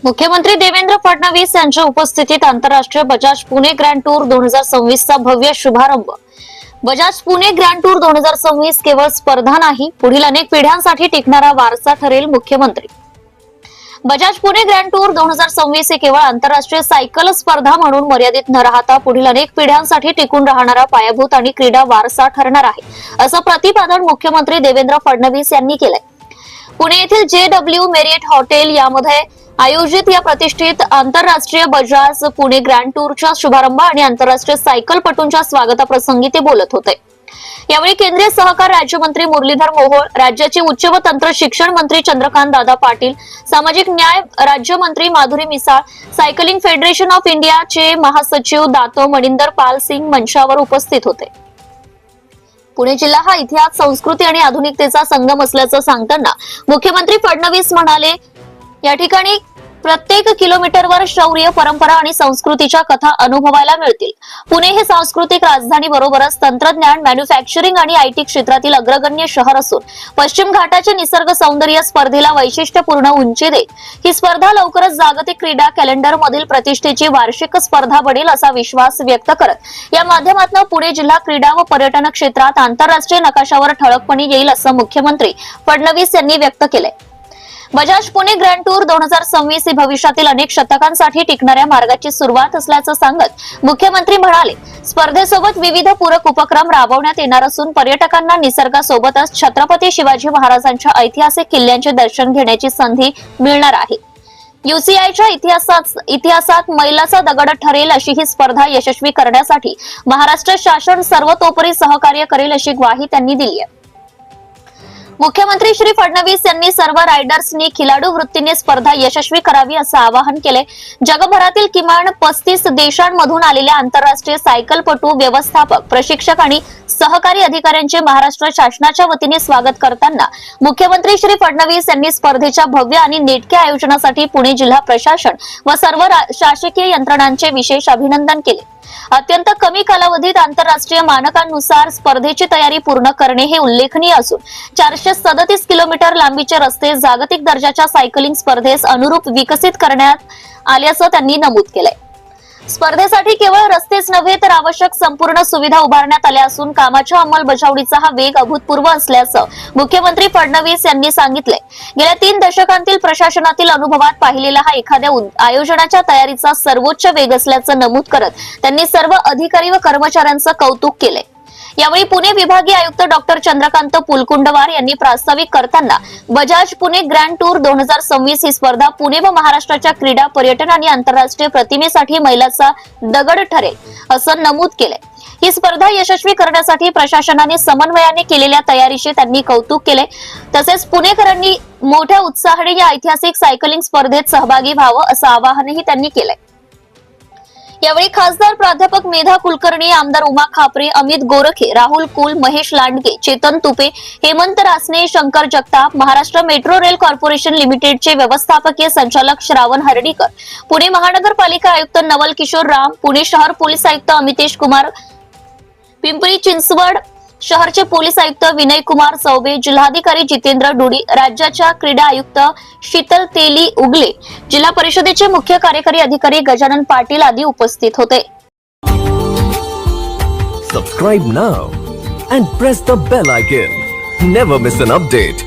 मुख्यमंत्री देवेंद्र फडणवीस यांच्या उपस्थितीत आंतरराष्ट्रीय बजाज पुणे ग्रँड टूर 2026 चा भव्य शुभारंभ। बजाज पुणे ग्रँड टूर 2026 केवळ स्पर्धा नाही, पुढील अनेक पिढ्यांसाठी टिकणारा वारसा ठरेल। मुख्यमंत्री बजाज पुणे ग्रँड टूर 2026 हे केवळ आंतरराष्ट्रीय सायकल स्पर्धा म्हणून मर्यादित न राहता पुढील अनेक पिढ्यांसाठी टिकून राहणारा पायाभूत आणि क्रीडा वारसा ठरणार आहे, असं प्रतिपादन मुख्यमंत्री देवेंद्र फडणवीस यांनी केलंय। पुणे येथील JW मेरिट हॉटेल यामध्ये आयोजित या प्रतिष्ठित आंतरराष्ट्रीय बजाज पुणे ग्रँड टूरच्या शुभारंभ आणि आंतरराष्ट्रीय सायकलपटूंच्या स्वागताप्रसंगी ते बोलत होते। यावेळी केंद्रीय सहकार राज्यमंत्री मुरलीधर मोहोळ, राज्याचे उच्च व तंत्र शिक्षण मंत्री चंद्रकांत दादा पाटील, सामाजिक न्याय राज्यमंत्री Madhuri Misal, cycling federation of इंडियाचे महासचिव दातो मणिंदर पाल सिंग मंचावर उपस्थित होते। पुणे जिल्हा हा इतिहास, संस्कृती आणि आधुनिकतेचा संगम असल्याचं सांगताना मुख्यमंत्री फडणवीस म्हणाले, या ठिकाणी प्रत्येक किलोमीटरवर शौर्य, परंपरा आणि संस्कृतीच्या कथा अनुभवायला मिळतील। पुणे हे सांस्कृतिक राजधानी बरोबरच तंत्रज्ञान, मॅन्युफॅक्चरिंग आणि IT क्षेत्रातील अग्रगण्य शहर असून पश्चिम घाटाचे निसर्ग सौंदर्य स्पर्धेला वैशिष्ट्यपूर्ण उंची देईल। ही स्पर्धा लवकरच जागतिक क्रीडा कॅलेंडर मधील प्रतिष्ठेची वार्षिक स्पर्धा बनेल असा विश्वास व्यक्त करत या माध्यमातून पुणे जिल्हा क्रीडा व पर्यटन क्षेत्रात आंतरराष्ट्रीय नकाशावर ठळकपणे येईल असं मुख्यमंत्री फडणवीस यांनी व्यक्त केलंय। बजाज पुणे ग्रँड टूर 2026 ही भविष्यातील अनेक शतकांसाठी टिकणाऱ्या मार्गाची सुरुवात असल्याचं सांगत मुख्यमंत्री म्हणाले, स्पर्धेसोबत विविध पूरक उपक्रम राबवण्यात येणार असून पर्यटकांना निसर्गासोबतच छत्रपती शिवाजी महाराजांच्या ऐतिहासिक किल्ल्यांचे दर्शन घेण्याची संधी मिळणार आहे। UCIच्या इतिहासात मैलाचा दगड ठरेल अशी ही स्पर्धा यशस्वी करण्यासाठी महाराष्ट्र शासन सर्वतोपरी सहकार्य करेल अशी ग्वाही त्यांनी दिली आहे। मुख्यमंत्री श्री फडणवीस यांनी सर्व रायडर्सनी खिलाडू वृत्तीने स्पर्धा यशस्वी करावी असं आवाहन केले। जगभरातील किमान 35 देशांमधून आलेल्या आंतरराष्ट्रीय सायकलपटू, व्यवस्थापक, प्रशिक्षक आणि सहकारी अधिकाऱ्यांचे महाराष्ट्र शासनाच्या वतीने स्वागत करताना मुख्यमंत्री श्री फडणवीस यांनी स्पर्धेच्या भव्य आणि नेटक्या आयोजनासाठी पुणे जिल्हा प्रशासन व सर्व शासकीय यंत्रणांचे विशेष अभिनंदन केले। अत्यंत कमी कालावधीत आंतरराष्ट्रीय मानकांनुसार स्पर्धेची तयारी पूर्ण करणे हे उल्लेखनीय असून 437 किलोमीटर लांबीचे रस्ते जागतिक दर्जाच्या सायकलिंग स्पर्धेस अनुरूप विकसित करण्यात आल्याचं त्यांनी नमूद केलंय। स्पर्धेसाठी केवळ रस्तेच नव्हे तर आवश्यक संपूर्ण सुविधा उभारण्यात आल्या असून कामाच्या अंमलबजावणीचा हा वेग अभूतपूर्व असल्याचं मुख्यमंत्री फडणवीस यांनी सांगितलंय। गेल्या 3 दशकांतील प्रशासनातील अनुभवात पाहिलेला हा एखाद्या आयोजनाच्या तयारीचा सर्वोच्च वेग असल्याचं नमूद करत त्यांनी सर्व अधिकारी व कर्मचाऱ्यांचं कौतुक केलंय। यावेळी पुणे विभागीय आयुक्त डॉक्टर चंद्रकांत पुलकुंडवार यांनी प्रास्ताविक करताना बजाज पुणे ग्रँड टूर 2026 ही स्पर्धा पुणे व महाराष्ट्राच्या क्रीडा, पर्यटन आणि आंतरराष्ट्रीय प्रतिमेसाठी मैलाचा दगड ठरेल असं नमूद केलंय। ही स्पर्धा यशस्वी करण्यासाठी प्रशासनाने समन्वयाने केलेल्या तयारीचे त्यांनी कौतुक केले। तसेच पुणेकरांनी मोठ्या उत्साहाने या ऐतिहासिक सायकलिंग स्पर्धेत सहभागी व्हावं असं आवाहनही त्यांनी केलंय। यावेळी खासदार प्राध्यापक मेधा कुलकर्णी, आमदार Uma Khapre, Amit Gorkhe, Rahul Kul, Mahesh Landge, Chetan Tupe, Hemant Rasne, Shankar Jagtap, Maharashtra metro rail corporation लिमिटेडचे व्यवस्थापकीय संचालक श्रावण हर्डीकर, पुणे महानगरपालिका आयुक्त नवल किशोर राम, पुणे शहर पोलीस आयुक्त अमितेश कुमार, पिंपरी चिंचवड शहरचे पोलीस आयुक्त विनय कुमार चौबे, जिल्हाधिकारी जितेंद्र डुडी, राज्याच्या क्रीडा आयुक्त शीतल तेली उगले, जिल्हा परिषदेचे मुख्य कार्यकारी अधिकारी गजानन पाटील आदी उपस्थित होते। Subscribe now and press the bell icon. Never miss an update.